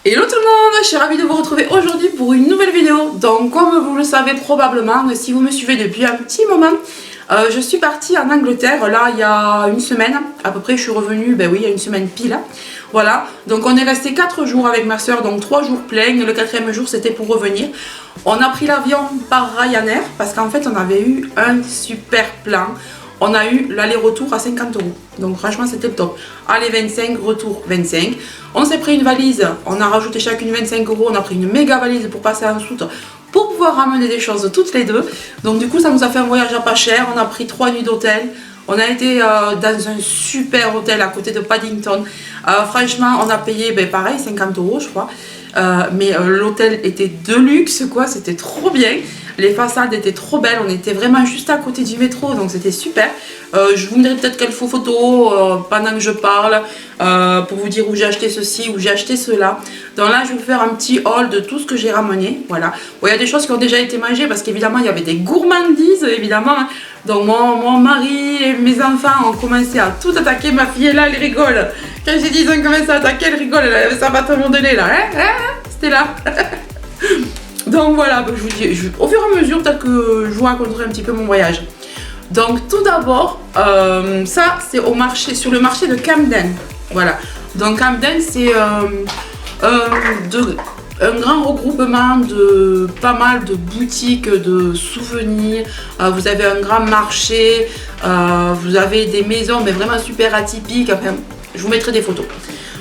Hello tout le monde, je suis ravie de vous retrouver aujourd'hui pour une nouvelle vidéo. Donc comme vous le savez probablement, si vous me suivez depuis un petit moment, je suis partie en Angleterre là il y a une semaine à peu près. Je suis revenue, ben oui, il y a une semaine pile. Voilà, donc on est resté 4 jours avec ma soeur, donc 3 jours pleins. Le 4e jour c'était pour revenir. On a pris l'avion par Ryanair parce qu'en fait on avait eu un super plan. On a eu l'aller-retour à 50 €. Donc franchement c'était le top. Aller 25, retour 25. On s'est pris une valise, on a rajouté chacune 25 €. On a pris une méga valise pour passer en soute, pour pouvoir ramener des choses toutes les deux. Donc du coup ça nous a fait un voyage à pas cher. On a pris 3 nuits d'hôtel. On a été dans un super hôtel à côté de Paddington. Franchement on a payé pareil 50 € je crois. Mais l'hôtel était de luxe quoi, c'était trop bien. Les façades étaient trop belles, on était vraiment juste à côté du métro, donc c'était super. Je vous mettrai peut-être quelques photos pendant que je parle, pour vous dire où j'ai acheté ceci, où j'ai acheté cela. Donc là je vais vous faire un petit haul de tout ce que j'ai ramené, voilà. Bon, il y a des choses qui ont déjà été mangées, parce qu'évidemment il y avait des gourmandises, évidemment. Hein. Donc mon mari et mes enfants ont commencé à tout attaquer. Ma fille est là, elle rigole. Quand j'ai dit ils ont commencé à attaquer, elle rigole, elle avait sa bâton de lait là, c'était là. Donc voilà, je vous dis, au fur et à mesure, peut-être que je vous raconterai un petit peu mon voyage. Donc tout d'abord, ça c'est au marché, sur le marché de Camden. Voilà. Donc Camden c'est un grand regroupement de pas mal de boutiques de souvenirs. Vous avez un grand marché, vous avez des maisons mais vraiment super atypiques. Enfin, je vous mettrai des photos.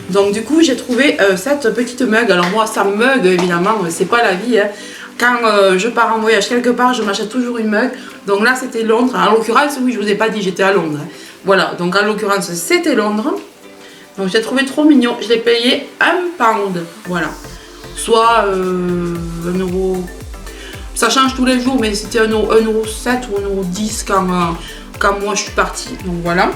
Donc du coup j'ai trouvé cette petite mug. Alors moi ça mug évidemment c'est pas la vie hein. Quand je pars en voyage quelque part je m'achète toujours une mug. Donc là c'était Londres, en l'occurrence oui je vous ai pas dit j'étais à Londres hein. Voilà, donc en l'occurrence c'était Londres. Donc j'ai trouvé trop mignon, je l'ai payé 1 pound. Voilà, soit 1 €. Ça change tous les jours mais c'était 1,07 € ou 1,10 € quand moi je suis partie. Donc voilà.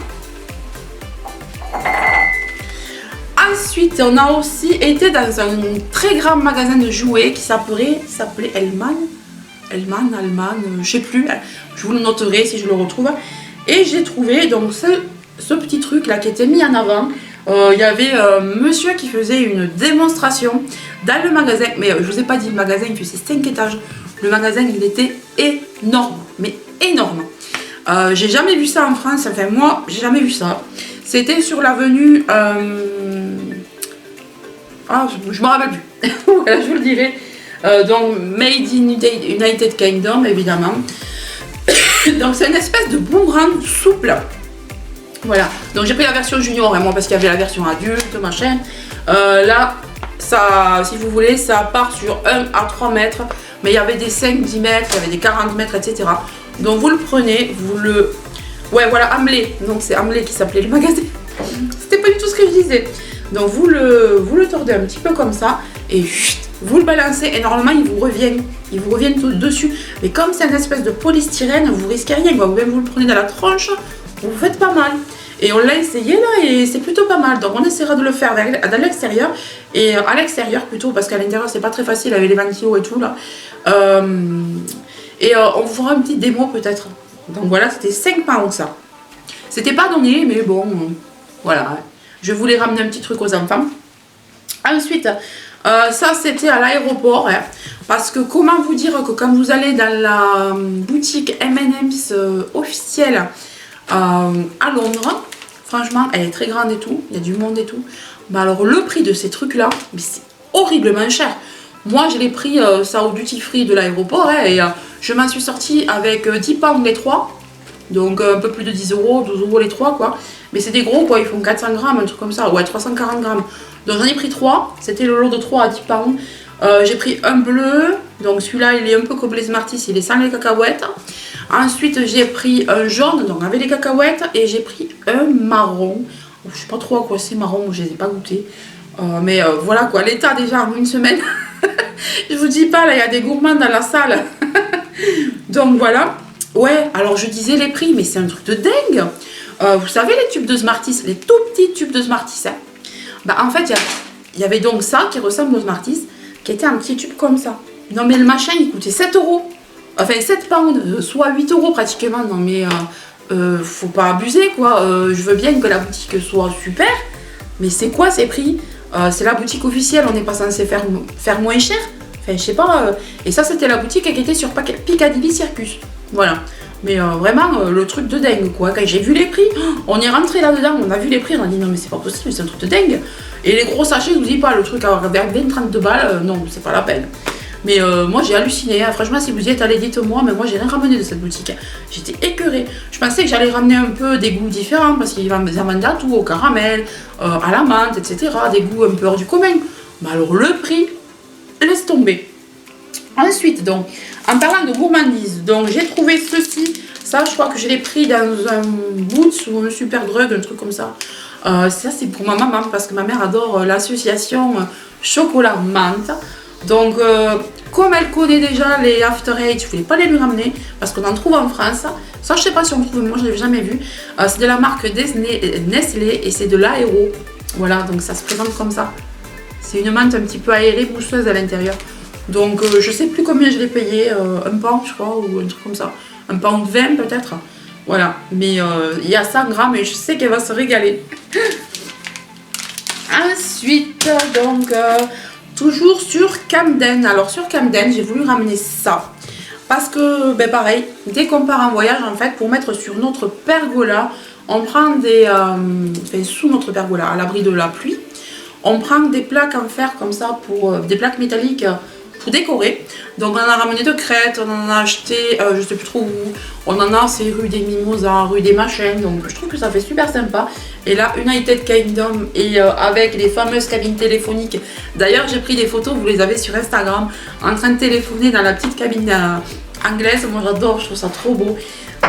Ensuite, on a aussi été dans un très grand magasin de jouets qui s'appelait Hellman, je sais plus, je vous le noterai si je le retrouve. Et j'ai trouvé donc ce petit truc là qui était mis en avant. Il y avait un monsieur qui faisait une démonstration dans le magasin, mais je vous ai pas dit le magasin, il faisait 5 étages. Le magasin il était énorme, mais énorme. J'ai jamais vu ça en France, enfin moi j'ai jamais vu ça. C'était sur l'avenue... je me rappelle plus. Voilà, je vous le dirai. Donc, Made in United Kingdom, évidemment. Donc, c'est une espèce de boomerang souple. Voilà. Donc, j'ai pris la version junior, hein, moi, parce qu'il y avait la version adulte, machin. Là, ça, si vous voulez, ça part sur 1 à 3 mètres. Mais il y avait des 5, 10 mètres, il y avait des 40 mètres, etc. Donc, vous le prenez, vous le... Ouais, voilà, Hamlet. Donc, c'est Hamlet qui s'appelait le magasin. C'était pas du tout ce que je disais. Donc, vous le tordez un petit peu comme ça. Et chut, vous le balancez. Et normalement, il vous revient tout dessus. Mais comme c'est une espèce de polystyrène, vous risquez rien. Vous le prenez dans la tronche, vous faites pas mal. Et on l'a essayé là et c'est plutôt pas mal. Donc, on essaiera de le faire dans l'extérieur. Et à l'extérieur plutôt, parce qu'à l'intérieur, c'est pas très facile avec les ventilos et tout là. On vous fera une petite démo peut-être. Donc voilà, c'était 5 pounds ça. C'était pas donné, mais bon, voilà. Je voulais ramener un petit truc aux enfants. Ensuite, ça c'était à l'aéroport. Hein, parce que comment vous dire que quand vous allez dans la boutique M&M's officielle à Londres, franchement, elle est très grande et tout, il y a du monde et tout. Mais alors le prix de ces trucs là, c'est horriblement cher. Moi je l'ai pris ça au duty free de l'aéroport hein, et je m'en suis sortie avec 10 pounds les 3. Donc un peu plus de 10 €, 12 € les 3 quoi. Mais c'est des gros quoi, ils font 400 grammes, un truc comme ça. Ouais, 340 grammes. Donc j'en ai pris 3, c'était le lot de 3 à 10 pounds. J'ai pris un bleu, donc celui-là il est un peu comme les Smarties, il est sans les cacahuètes. Ensuite j'ai pris un jaune, donc avec les cacahuètes. Et j'ai pris un marron. Je sais pas trop à quoi c'est marron, je les ai pas goûtés. Mais voilà quoi, l'état déjà en une semaine. Je vous dis pas, là il y a des gourmands dans la salle. Donc voilà. Ouais, alors je disais les prix, mais c'est un truc de dingue. Vous savez les tubes de Smarties, les tout petits tubes de Smarties hein. Bah en fait il y avait donc ça qui ressemble aux Smarties, qui était un petit tube comme ça. Non mais le machin il coûtait 7 €. Enfin 7 pounds, soit 8 € pratiquement. Non mais faut pas abuser quoi. Je veux bien que la boutique soit super, mais c'est quoi ces prix? C'est la boutique officielle, on n'est pas censé faire moins cher. Enfin, je sais pas. Et ça, c'était la boutique qui était sur Piccadilly Circus. Voilà. Mais vraiment, le truc de dingue, quoi. Quand j'ai vu les prix, on est rentré là-dedans, on a vu les prix, on a dit non, mais c'est pas possible, c'est un truc de dingue. Et les gros sachets, je vous dis pas, le truc à 20-30 balles, non, c'est pas la peine. Mais moi, j'ai halluciné. Hein. Franchement, si vous y êtes allé, dites-moi, mais moi, j'ai rien ramené de cette boutique. J'étais écœurée. Je pensais que j'allais ramener un peu des goûts différents, parce qu'ils vendent à tout, au caramel, à la menthe, etc. Des goûts un peu hors du commun. Mais alors, le prix, laisse tomber. Ensuite, donc, en parlant de gourmandise, donc j'ai trouvé ceci. Ça, je crois que je l'ai pris dans un Boots ou un Superdrug, un truc comme ça. Ça, c'est pour ma maman, parce que ma mère adore l'association chocolat menthe. Donc, comme elle connaît déjà les After Eight, je ne voulais pas les lui ramener, parce qu'on en trouve en France. Ça, je ne sais pas si on trouve, moi, je ne l'ai jamais vu. C'est de la marque Nestlé, et c'est de l'aéro. Voilà, donc ça se présente comme ça. C'est une menthe un petit peu aérée, mousseuse à l'intérieur. Donc je sais plus combien je l'ai payé, un pound je crois, ou un truc comme ça. Un pound 20 peut-être. Voilà, mais il y a 100 grammes et je sais qu'elle va se régaler. Ensuite, donc, toujours sur Camden. Alors sur Camden, j'ai voulu ramener ça. Parce que, ben pareil, dès qu'on part en voyage, en fait, pour mettre sur notre pergola, on prend des... enfin, sous notre pergola, à l'abri de la pluie, on prend des plaques en fer comme ça, pour des plaques métalliques pour décorer. Donc on en a ramené de Crète, on en a acheté, je sais plus trop où, on en a, c'est rue des Mimosas, rue des Machins, donc je trouve que ça fait super sympa. Et là, United Kingdom, et avec les fameuses cabines téléphoniques. D'ailleurs, j'ai pris des photos, vous les avez sur Instagram, en train de téléphoner dans la petite cabine anglaise. Moi j'adore, je trouve ça trop beau.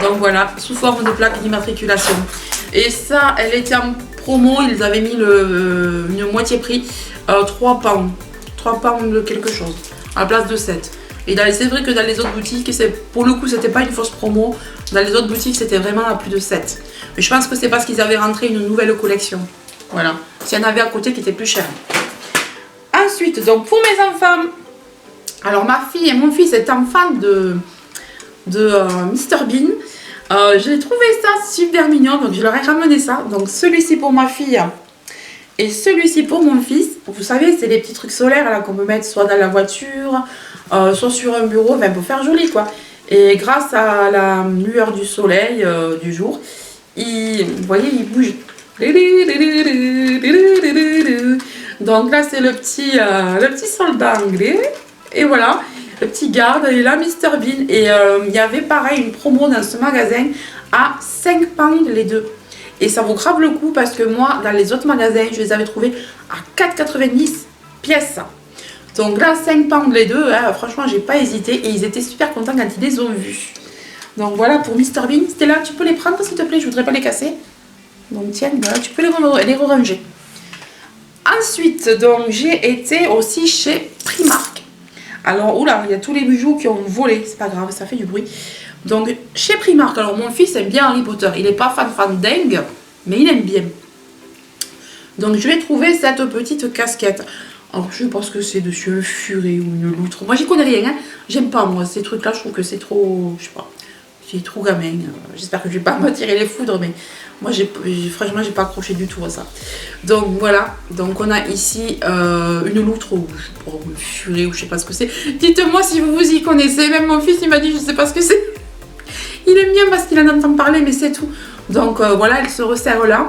Donc voilà, sous forme de plaque d'immatriculation. Et ça, elle était en promo, ils avaient mis une moitié prix, 3 pounds. 3 pounds de quelque chose, à la place de 7. Et c'est vrai que dans les autres boutiques, pour le coup, c'était pas une fausse promo. Dans les autres boutiques, c'était vraiment à plus de 7. Mais je pense que c'est parce qu'ils avaient rentré une nouvelle collection. Voilà. S'il y en avait à côté qui était plus cher. Ensuite, donc pour mes enfants, alors ma fille et mon fils étant fans de Mr Bean, j'ai trouvé ça super mignon, donc je leur ai ramené ça. Donc celui-ci pour ma fille et celui-ci pour mon fils. Vous savez, c'est des petits trucs solaires là qu'on peut mettre soit dans la voiture, soit sur un bureau, enfin pour faire joli quoi. Et grâce à la lueur du soleil du jour, vous voyez, il bouge. Donc là c'est le petit soldat anglais. Et voilà, le petit garde et là Mr Bean. Et il y avait pareil une promo dans ce magasin à 5 pounds les deux. Et ça vaut grave le coup parce que moi, dans les autres magasins, je les avais trouvés à 4,90 pièces. Donc là, 5 pounds les deux, hein, franchement, j'ai pas hésité. Et ils étaient super contents quand ils les ont vus. Donc voilà pour Mr Bean. Stella, tu peux les prendre s'il te plaît, je voudrais pas les casser. Donc tiens, voilà, tu peux les ranger. Ensuite, donc j'ai été aussi chez Primark. Alors, oula, il y a tous les bijoux qui ont volé. C'est pas grave, ça fait du bruit. Donc chez Primark, alors mon fils aime bien Harry Potter, il n'est pas fan dingue, mais il aime bien. Donc je vais trouver cette petite casquette. Alors je pense que c'est dessus un furet ou une loutre. Moi j'y connais rien, hein. J'aime pas moi ces trucs là, je trouve que c'est trop, je sais pas, c'est trop gamin. J'espère que je vais pas me tirer les foudres, mais moi franchement j'ai pas accroché du tout à ça. Donc voilà, donc on a ici une loutre ou un furet ou je sais pas ce que c'est. Dites-moi si vous y connaissez, même mon fils il m'a dit je sais pas ce que c'est. Il aime bien parce qu'il en entend parler, mais c'est tout. Donc voilà, elle se resserre là.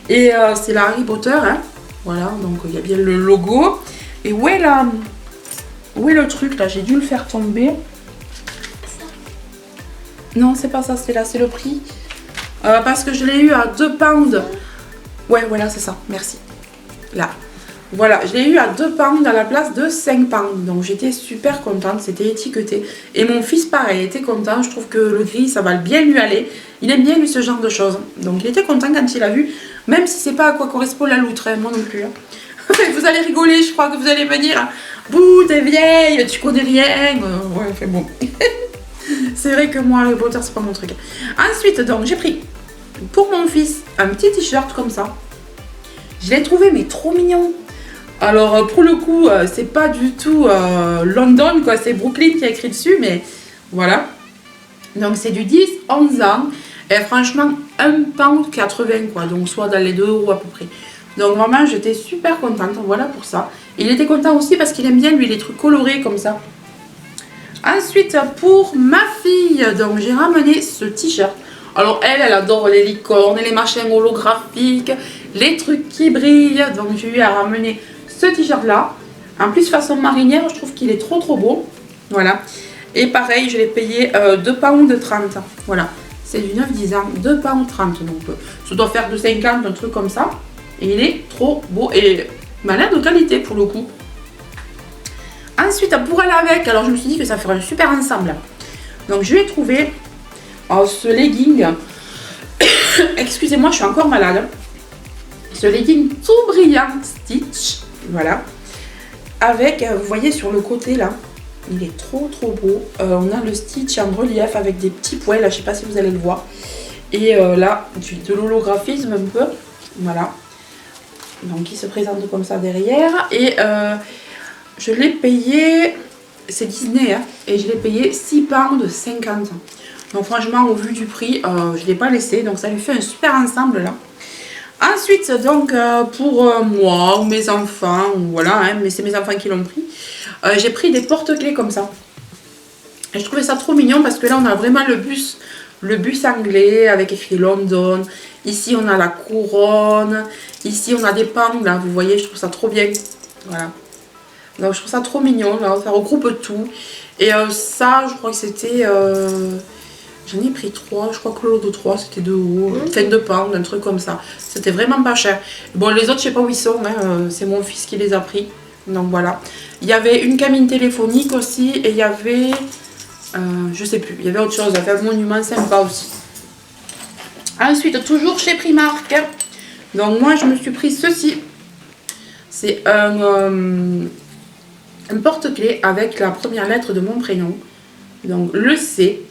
Et c'est la Harry Potter. Hein. Voilà, donc il y a bien le logo. Et où est le truc là? J'ai dû le faire tomber. Non, c'est pas ça, c'est là, c'est le prix. Parce que je l'ai eu à 2 pounds. Ouais, voilà, c'est ça, merci. Là. Voilà, je l'ai eu à 2 pounds à la place de 5 pounds. Donc j'étais super contente, c'était étiqueté. Et mon fils, pareil, était content. Je trouve que le gris, ça va bien lui aller. Il aime bien lui ce genre de choses. Donc il était content quand il a vu. Même si c'est pas à quoi correspond la loutre, hein, moi non plus. Hein. Vous allez rigoler, je crois que vous allez me dire bouh, t'es vieille, tu connais rien. Ouais, fait bon. C'est vrai que moi, le Potter, c'est pas mon truc. Ensuite, donc j'ai pris pour mon fils un petit t-shirt comme ça. Je l'ai trouvé, mais trop mignon. Alors pour le coup, c'est pas du tout London, quoi, c'est Brooklyn qui a écrit dessus, mais voilà. Donc c'est du 10-11 ans, et franchement, 1,80 £, quoi, donc soit dans les 2 € à peu près. Donc vraiment j'étais super contente, voilà pour ça. Il était content aussi parce qu'il aime bien lui les trucs colorés comme ça. Ensuite pour ma fille, donc j'ai ramené ce t-shirt. Alors elle adore les licornes, les machins holographiques, les trucs qui brillent. Donc je lui ai ramené ce t-shirt là. En plus façon marinière, je trouve qu'il est trop beau. Voilà. Et pareil, je l'ai payé 2,30 £. Voilà. C'est du 9-10 ans, 2,30 £. Donc ça doit faire de 50, un truc comme ça. Et il est trop beau et malin de qualité pour le coup. Ensuite, pour aller avec, alors je me suis dit que ça ferait un super ensemble. Donc je vais trouver ce legging. Excusez-moi, je suis encore malade. Ce legging tout brillant Stitch. Voilà. Avec, vous voyez sur le côté là, il est trop beau. On a le Stitch en relief avec des petits poils. Là, je sais pas si vous allez le voir. Et là, de l'holographisme un peu. Voilà. Donc il se présente comme ça derrière. Et je l'ai payé, c'est Disney, hein, et je l'ai payé 6,50 £. Donc franchement, au vu du prix, je ne l'ai pas laissé. Donc ça lui fait un super ensemble là. Ensuite, donc pour moi ou mes enfants, voilà, hein, mais c'est mes enfants qui l'ont pris, j'ai pris des porte-clés comme ça. Et je trouvais ça trop mignon parce que là, on a vraiment le bus anglais avec écrit London. Ici, on a la couronne. Ici, on a des pans, là, vous voyez, je trouve ça trop bien. Voilà. Donc, je trouve ça trop mignon, là, ça regroupe tout. Et ça, je crois que c'était... J'en ai pris 3, je crois que le lot de 3 c'était 2 euros, enfin 2 pounds, un truc comme ça. C'était vraiment pas cher. Bon, les autres, je sais pas où ils sont, hein, c'est mon fils qui les a pris. Donc voilà. Il y avait une cabine téléphonique aussi, et il y avait, je sais plus, il y avait autre chose, un monument sympa aussi. Ensuite, toujours chez Primark. Donc moi, je me suis pris ceci. C'est un porte-clés avec la première lettre de mon prénom. Donc le C.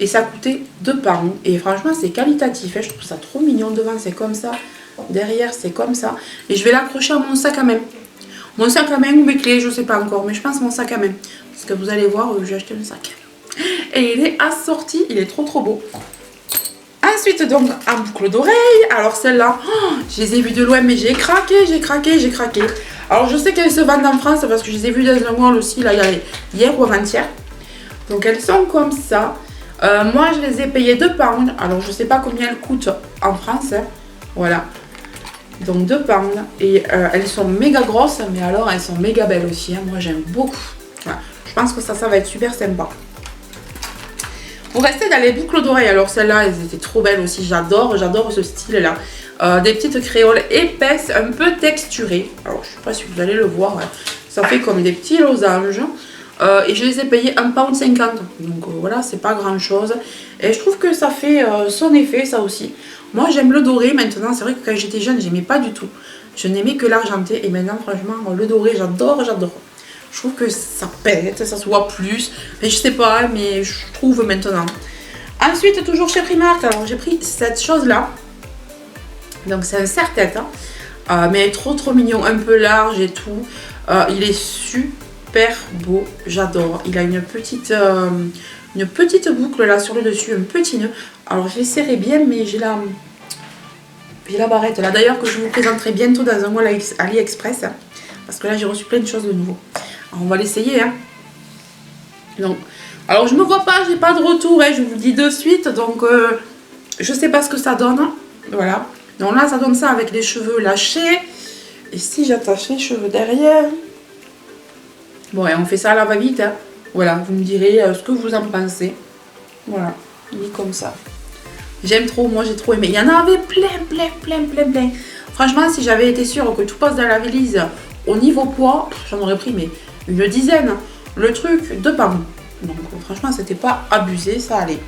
Et ça coûtait 2 pounds. Et franchement, c'est qualitatif. Hein. Je trouve ça trop mignon. Devant, c'est comme ça. Derrière, c'est comme ça. Et je vais l'accrocher à mon sac à main. Mon sac à main ou mes clés, je sais pas encore. Mais je pense mon sac à main. Parce que vous allez voir, j'ai acheté un sac. Et il est assorti. Il est trop beau. Ensuite, donc, en boucle d'oreille. Alors, celle-là, je les ai vues de loin. Mais j'ai craqué. Alors, je sais qu'elles se vendent en France. Parce que je les ai vues dans un mall aussi. Là, hier ou avant-hier. Donc, elles sont comme ça. Moi je les ai payées 2 pounds. Alors je sais pas combien elles coûtent en France, hein. Voilà. Donc 2 pounds. Et elles sont méga grosses. Mais alors elles sont méga belles aussi, hein. Moi j'aime beaucoup. Voilà. Je pense que ça va être super sympa. Pour rester dans les boucles d'oreilles, alors celles-là elles étaient trop belles aussi. J'adore ce style là. Des petites créoles épaisses, un peu texturées. Alors je sais pas si vous allez le voir, hein. Ça fait comme des petits losanges. Et je les ai payés 1,50 £. Donc voilà, c'est pas grand chose. Et je trouve que ça fait son effet, ça aussi. Moi j'aime le doré maintenant. C'est vrai que quand j'étais jeune, j'aimais pas du tout. Je n'aimais que l'argenté. Et maintenant, franchement, le doré, j'adore. Je trouve que ça pète, ça se voit plus. Mais je sais pas, mais je trouve maintenant. Ensuite, toujours chez Primark, alors j'ai pris cette chose-là. Donc c'est un serre-tête. Hein. Mais trop mignon, un peu large et tout. Il est super beau, j'adore. Il a une petite boucle là sur le dessus, un petit nœud. Alors je l'ai serré bien, mais j'ai la barrette là d'ailleurs que je vous présenterai bientôt dans un mois AliExpress, hein, parce que là j'ai reçu plein de choses de nouveau. Alors, on va l'essayer, hein. Donc, alors je me vois pas, j'ai pas de retour, hein, je vous le dis de suite. Donc je sais pas ce que ça donne. Voilà. Donc là ça donne ça avec les cheveux lâchés. Et si j'attache les cheveux derrière. Bon, et on fait ça à la va-vite, hein. Voilà, vous me direz ce que vous en pensez. Voilà, il est comme ça. J'aime trop, moi j'ai trop aimé. Il y en avait plein. Franchement, si j'avais été sûre que tout passe dans la valise au niveau poids, j'en aurais pris mais une dizaine. Le truc, 2 pounds. Donc franchement, c'était pas abusé, ça allait.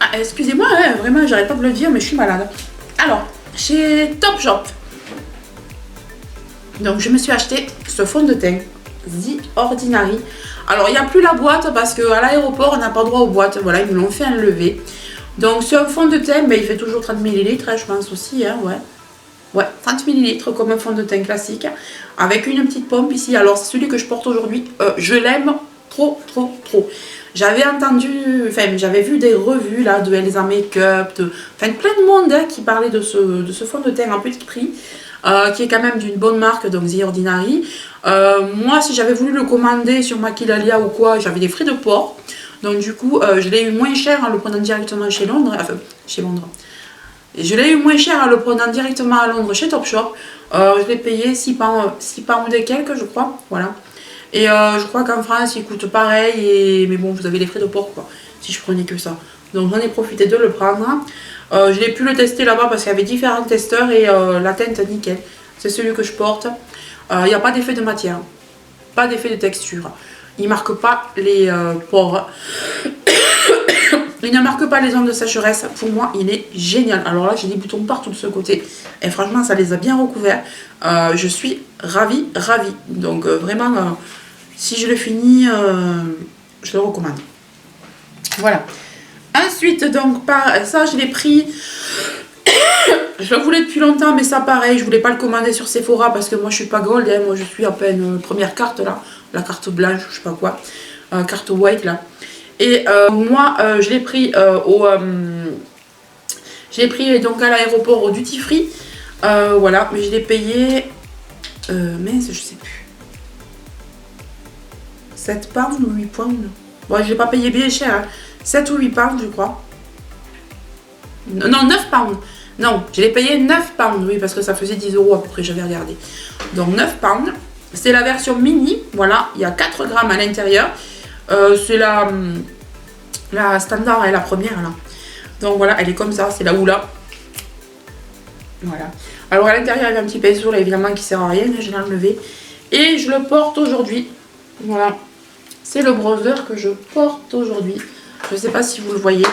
Ah, excusez-moi, hein, vraiment, j'arrête pas de le dire, mais je suis malade. Alors, chez Topshop. Donc je me suis acheté ce fond de teint The Ordinary. Alors il n'y a plus la boîte parce qu'à l'aéroport on n'a pas droit aux boîtes. Voilà, ils me l'ont fait enlever. Donc c'est un fond de teint, mais il fait toujours 30 ml, hein, je pense aussi, hein, ouais, 30 ml comme un fond de teint classique. Avec une petite pompe ici. Alors c'est celui que je porte aujourd'hui. Je l'aime trop. J'avais entendu, enfin j'avais vu des revues là de Elsa Makeup, enfin plein de monde hein, qui parlait de ce fond de teint en petit prix, qui est quand même d'une bonne marque, donc The Ordinary. Moi si j'avais voulu le commander sur Maquilalia ou quoi, j'avais des frais de port. Donc du coup je l'ai eu moins cher en le prenant directement chez Londres, enfin chez Londres. Je l'ai eu moins cher en le prenant directement à Londres chez Topshop. Je l'ai payé 6 pounds et quelques je crois, voilà. Et je crois qu'en France il coûte pareil, mais bon vous avez les frais de port quoi, si je prenais que ça. Donc j'en ai profité de le prendre. Je l'ai pu le tester là-bas parce qu'il y avait différents testeurs et la teinte nickel. C'est celui que je porte. Il n'y a pas d'effet de matière, pas d'effet de texture. Il ne marque pas les pores. Il ne marque pas les zones de sécheresse. Pour moi, il est génial. Alors là, j'ai des boutons partout de ce côté. Et franchement, ça les a bien recouverts. Je suis ravie. Donc vraiment, si je le finis, je le recommande. Voilà. Ensuite, donc, ça, je l'ai pris. Je le voulais depuis longtemps, mais ça, pareil, je voulais pas le commander sur Sephora parce que moi, je suis pas gold. Hein, moi, je suis à peine première carte là. La carte blanche, je sais pas quoi. Carte white là. Et moi je l'ai pris donc à l'aéroport au duty free, voilà, mais je l'ai payé mince je sais plus 7 pounds ou 8 pounds. Bon je l'ai pas payé bien cher hein. 7 ou 8 pounds je crois, non 9 pounds, non je l'ai payé 9 pounds, oui parce que ça faisait 10 € à peu près, j'avais regardé, donc 9 pounds. C'est la version mini, voilà, il y a 4 grammes à l'intérieur. C'est la standard et la première là. Donc voilà, elle est comme ça, c'est la Oula. Voilà. Alors à l'intérieur il y a un petit pinceau là évidemment qui sert à rien, je l'ai enlevé. Et je le porte aujourd'hui. Voilà. C'est le bronzer que je porte aujourd'hui. Je ne sais pas si vous le voyez.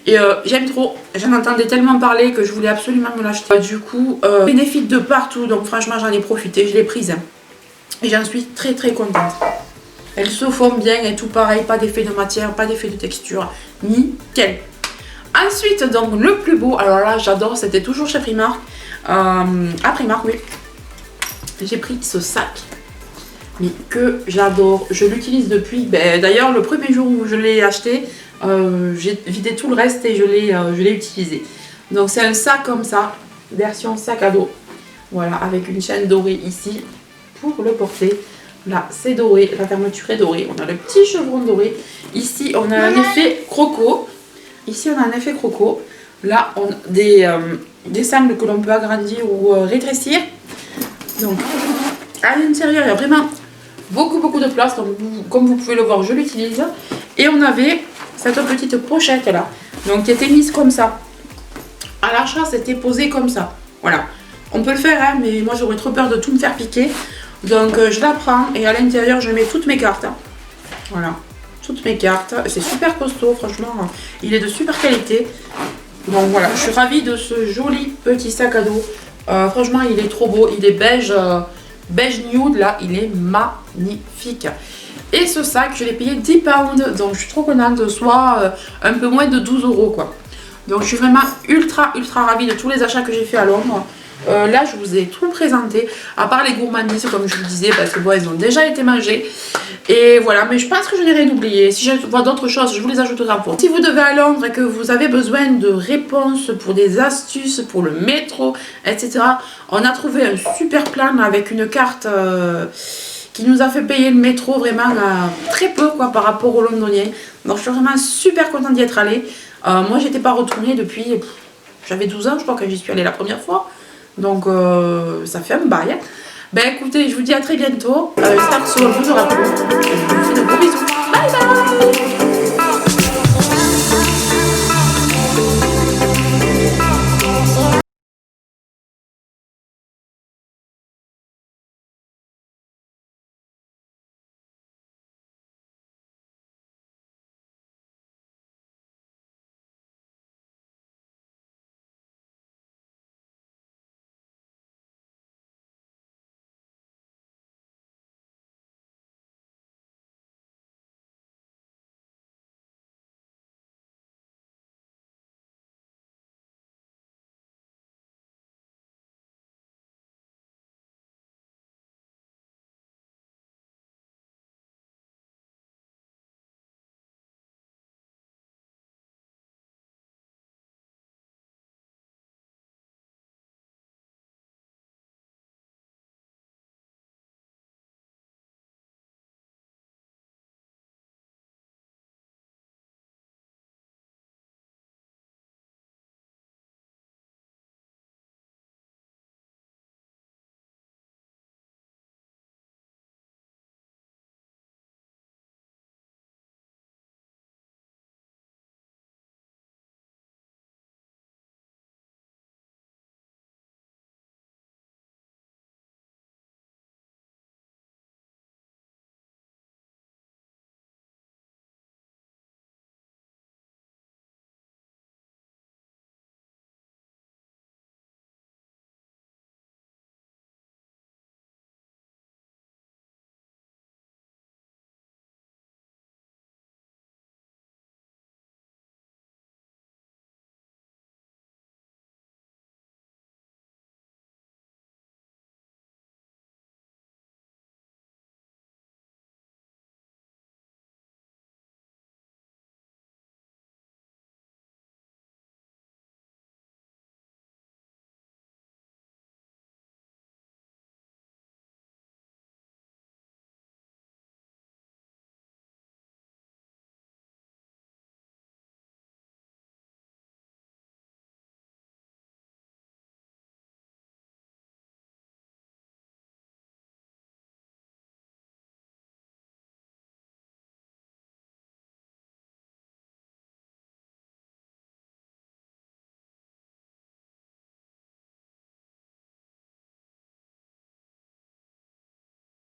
Et j'aime trop. J'en entendais tellement parler que je voulais absolument me l'acheter. Du coup, bénéfice de partout. Donc franchement j'en ai profité, je l'ai prise. Et j'en suis très contente. Elle se forme bien et tout pareil, pas d'effet de matière, pas d'effet de texture, nickel. Ensuite, donc le plus beau, alors là j'adore, c'était toujours chez Primark, à Primark, oui. J'ai pris ce sac, mais que j'adore, je l'utilise depuis, d'ailleurs le premier jour où je l'ai acheté, j'ai vidé tout le reste et je l'ai utilisé. Donc c'est un sac comme ça, version sac à dos, voilà, avec une chaîne dorée ici pour le porter. Là, c'est doré, la fermeture est dorée. On a le petit chevron doré. Ici, on a un effet croco. Ici, on a un effet croco. Là, on a des sangles que l'on peut agrandir ou rétrécir. Donc, à l'intérieur, il y a vraiment beaucoup de place. Donc, comme vous pouvez le voir, je l'utilise. Et on avait cette petite pochette là. Donc, qui était mise comme ça. À l'achat, c'était posé comme ça. Voilà. On peut le faire, hein, mais moi, j'aurais trop peur de tout me faire piquer. Donc je la prends et à l'intérieur je mets toutes mes cartes. Voilà, toutes mes cartes. C'est super costaud, franchement, il est de super qualité. Donc voilà, je suis ravie de ce joli petit sac à dos. Franchement, il est trop beau, il est beige, beige nude là, il est magnifique. Et ce sac, je l'ai payé 10 pounds, donc je suis trop contente, soit un peu moins de 12 € quoi. Donc je suis vraiment ultra ravie de tous les achats que j'ai fait à Londres. Là je vous ai tout présenté, à part les gourmandises comme je vous disais, parce que bon elles ont déjà été mangées. Et voilà, mais je pense que je n'ai rien oublié. Si je vois d'autres choses, je vous les ajouterai en fond. Si vous devez à Londres et que vous avez besoin de réponses pour des astuces pour le métro, etc. On a trouvé un super plan avec une carte qui nous a fait payer le métro vraiment très peu quoi par rapport aux londoniens. Donc je suis vraiment super contente d'y être allée. Moi j'étais pas retournée depuis, j'avais 12 ans je crois quand j'y suis allée la première fois. Donc ça fait un bail. Ben écoutez, je vous dis à très bientôt. J'espère que ce vous aura plu. Je vous fais de gros bisous. Bye bye.